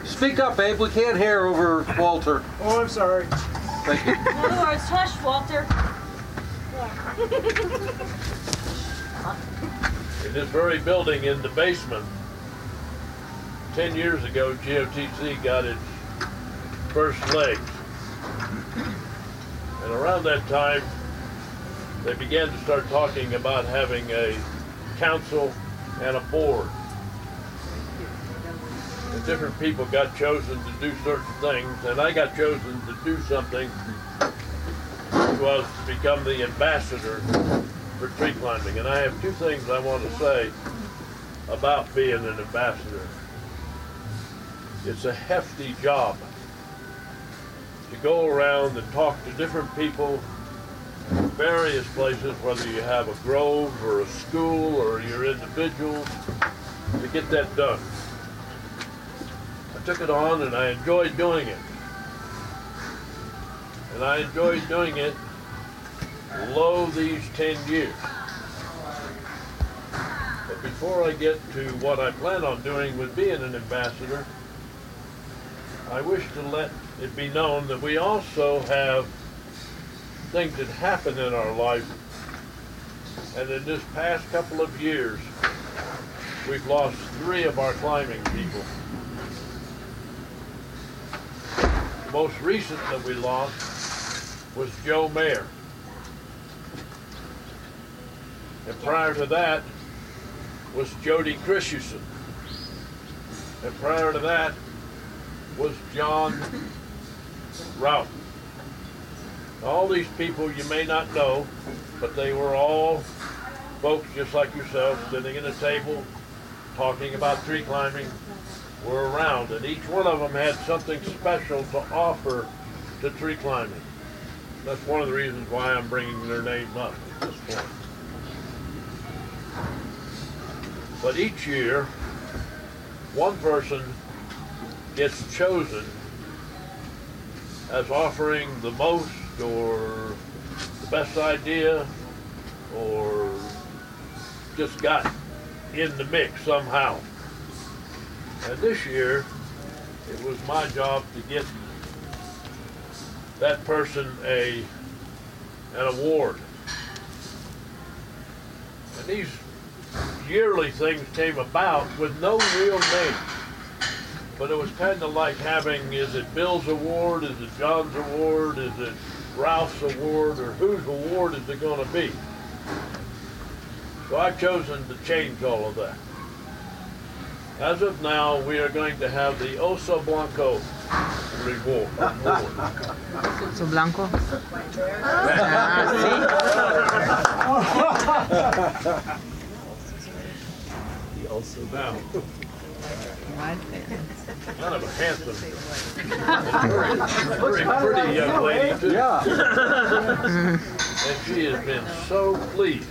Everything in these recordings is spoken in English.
Speak up, babe. We can't hear over Walter. Oh, I'm sorry. Thank you. In other words, hush, Walter. In this very building in the basement, 10 years ago, GOTC got its first legs. And around that time, they began to start talking about having a council and a board. And different people got chosen to do certain things, and I got chosen to do something which was to become the ambassador for tree climbing. And I have two things I want to say about being an ambassador. It's a hefty job to go around and talk to different people in various places, whether you have a grove or a school or you're individuals, to get that done. I took it on and I enjoyed doing it. And I enjoyed doing it below these 10 years. But before I get to what I plan on doing with being an ambassador, I wish to let it be known that we also have things that happen in our life. And in this past couple of years, we've lost 3 of our climbing people. The most recent that we lost was Joe Mayer. And prior to that was Jody Christensen. And prior to that was John Rout. All these people you may not know, but they were all folks just like yourself, sitting at a table, talking about tree climbing, were around, and each one of them had something special to offer to tree climbing. That's one of the reasons why I'm bringing their name up at this point. But each year, one person gets chosen as offering the most or the best idea or just got in the mix somehow. And this year, it was my job to get that person an award. And these yearly things came about with no real name. But it was kind of like having, is it Bill's award, is it John's award, is it Ralph's award, or whose award is it going to be? So I've chosen to change all of that. As of now, we are going to have the Oso Blanco reward. Oso Blanco? The Oso Blanco. Kind of a handsome, very pretty young lady too. Yeah. And she has been so pleased.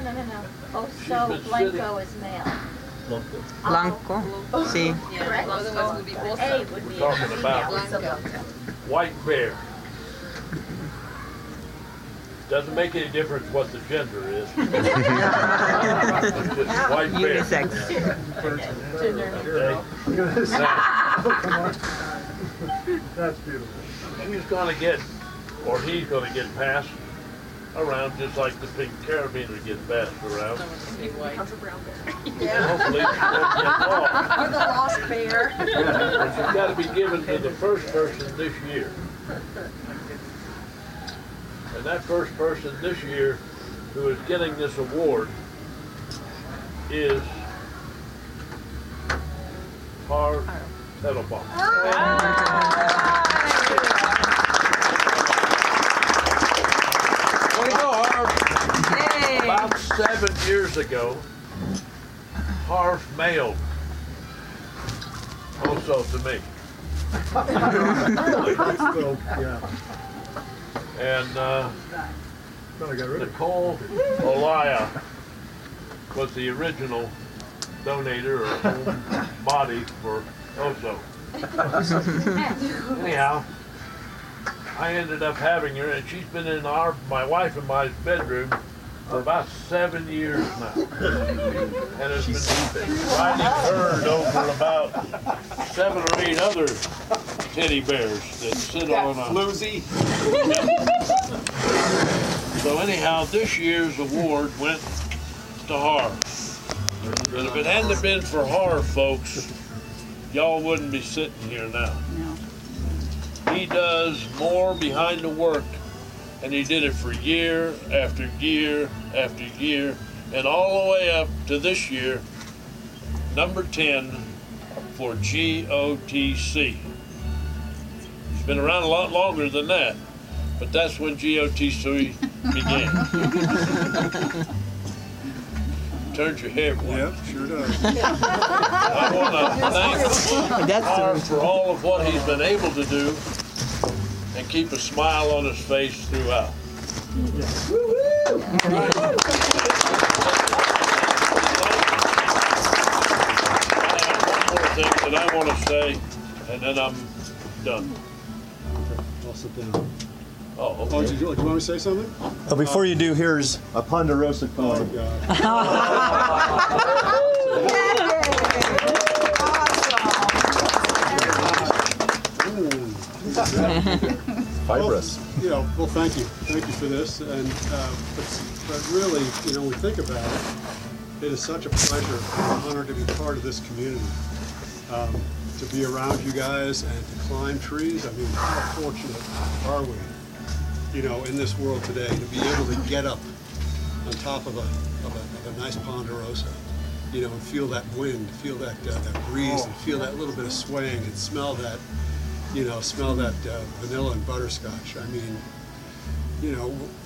No. Oso Blanco is male. Blanco? Sí. Correct? Otherwise would be A would be We're talking about female. white bear. Doesn't make any difference what the gender is. It's just white bear. Unisex. Come on. That's beautiful. She's gonna get, or he's gonna get passed around just like the pink carabiner gets passed around. Becomes a brown bear. Hopefully she won't get lost. Or the lost bear. But she's gotta be given to the first person this year. And that first person this year who is getting this award is Harv Tettelbaum. Way to go, Harv. About 7 years ago, Harv mailed also to me. So, yeah. And But I got rid of it. Nicole Olaya was the original donator or body for Oso. Anyhow, I ended up having her, and she's been in my wife and my bedroom for about 7 years now. And has been riding herd over about 7 or 8 other teddy bears that sit on a Floozy. So anyhow, this year's award went to Har. But if it hadn't have been for Har, folks, y'all wouldn't be sitting here now. He does more behind the work, and he did it for year after year after year, and all the way up to this year, number 10 for GOTC. He's been around a lot longer than that, but that's when GOTC began. Turns your head white. Yep, sure does. I want to thank That's Har true. for all of what he's been able to do and keep a smile on his face throughout. One more thing that I want to say, and then I'm done. I'll sit down. Oh, Oh, okay. do you want me to say something? Before you do, here's a Ponderosa Oh, coin. God. Fibrous. Well, thank you. Thank you for this. And but really, when we think about it, it is such a pleasure and honor to be part of this community. To be around you guys and to climb trees. I mean, how fortunate are we, in this world today, to be able to get up on top of a nice ponderosa, and feel that wind, feel that breeze, and feel that little bit of swaying, and smell that, vanilla and butterscotch. I mean,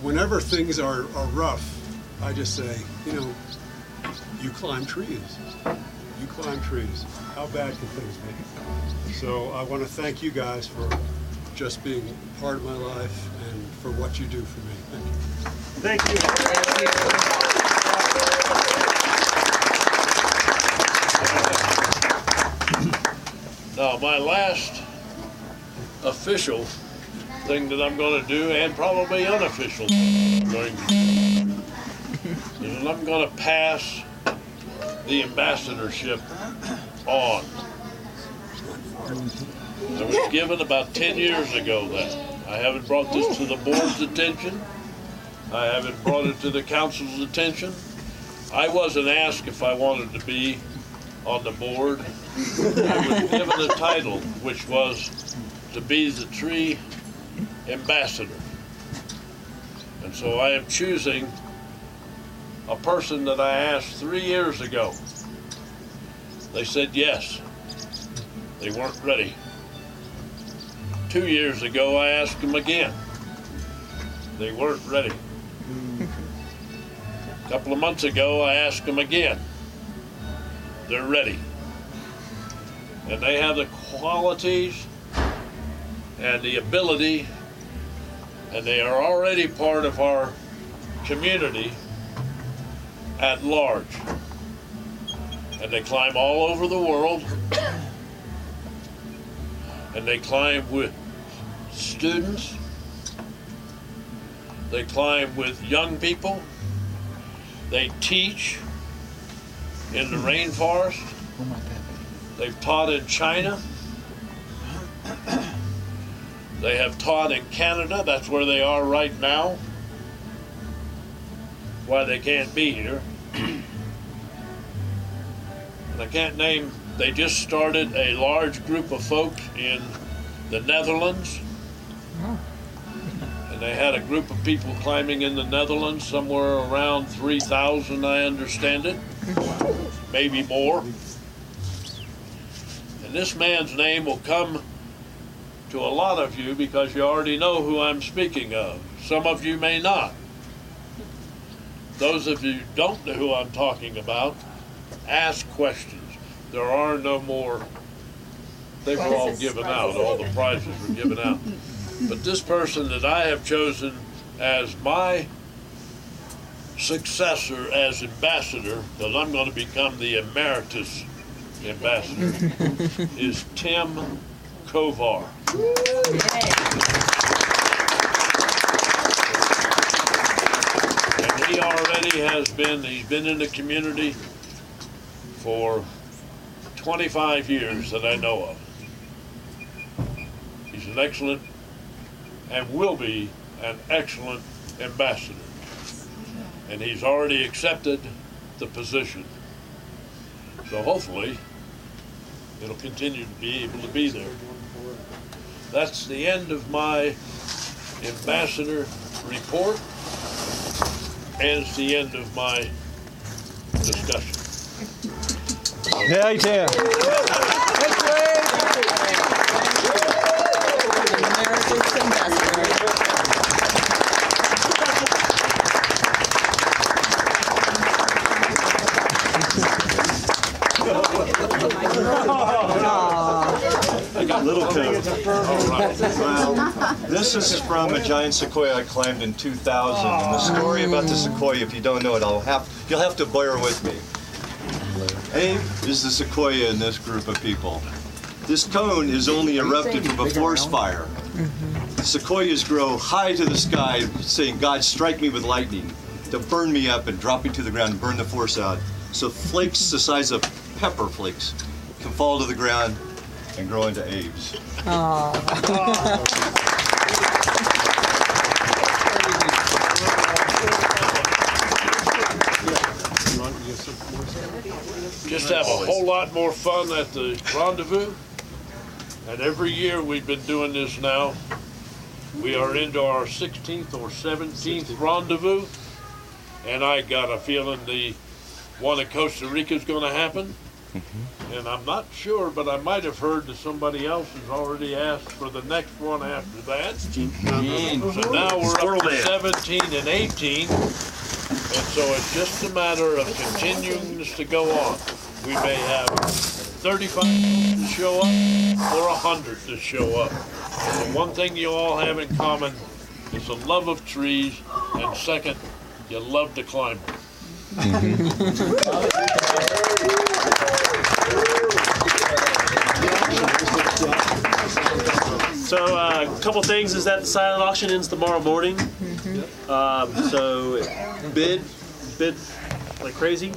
whenever things are rough, I just say, you climb trees. You climb trees. How bad can things be? So I want to thank you guys for just being part of my life and for what you do for me. Thank you. Now, my last official thing that I'm going to do, and probably unofficial thing I'm going to do, is I'm going to pass the ambassadorship on. I was given about 10 years ago that. I haven't brought this to the board's attention. I haven't brought it to the council's attention. I wasn't asked if I wanted to be on the board. I was given a title, which was to be the tree ambassador. And so I am choosing a person that I asked 3 years ago. They said yes. They weren't ready. 2 years ago, I asked them again. They weren't ready. A couple of months ago, I asked them again. They're ready. And they have the qualities and the ability, and they are already part of our community at large. And they climb all over the world, and they climb with students, they climb with young people, they teach in the rainforest, they've taught in China, they have taught in Canada, that's where they are right now, why they can't be here. And I can't name, they just started a large group of folks in the Netherlands. And they had a group of people climbing in the Netherlands, somewhere around 3,000, I understand it, maybe more. And this man's name will come to a lot of you because you already know who I'm speaking of. Some of you may not. Those of you who don't know who I'm talking about, ask questions. There are no more. They were all given out. All the prizes were given out. But this person that I have chosen as my successor as ambassador, because I'm going to become the Emeritus ambassador, is Tim Kovar. And he already has been, he's been in the community for 25 years that I know of. He's an excellent and will be an excellent ambassador. And he's already accepted the position. So hopefully it'll continue to be able to be there. That's the end of my ambassador report, and it's the end of my discussion. Hey, Tim. Emeritus ambassador. Little coat. All right. Well, this is from a giant sequoia I climbed in 2000, and the story about the sequoia, if you don't know it, you'll have to bear with me. Abe is the sequoia in this group of people. This cone is only erupted from a forest fire. The sequoias grow high to the sky, saying, "God, strike me with lightning," to burn me up and drop me to the ground and burn the forest out. So flakes the size of pepper flakes can fall to the ground and grow into Abes. Just have a whole lot more fun at the Rendezvous. And every year we've been doing this now. We are into our 16th or 17th Rendezvous. And I got a feeling the one in Costa Rica is going to happen. And I'm not sure, but I might have heard that somebody else has already asked for the next one after that. So now we're up to 17 and 18. And so it's just a matter of continuing this to go on. We may have 35 to show up or 100 to show up. And the one thing you all have in common is a love of trees, and second, you love to climb them. So a couple things is that the silent auction ends tomorrow morning. So bid like crazy.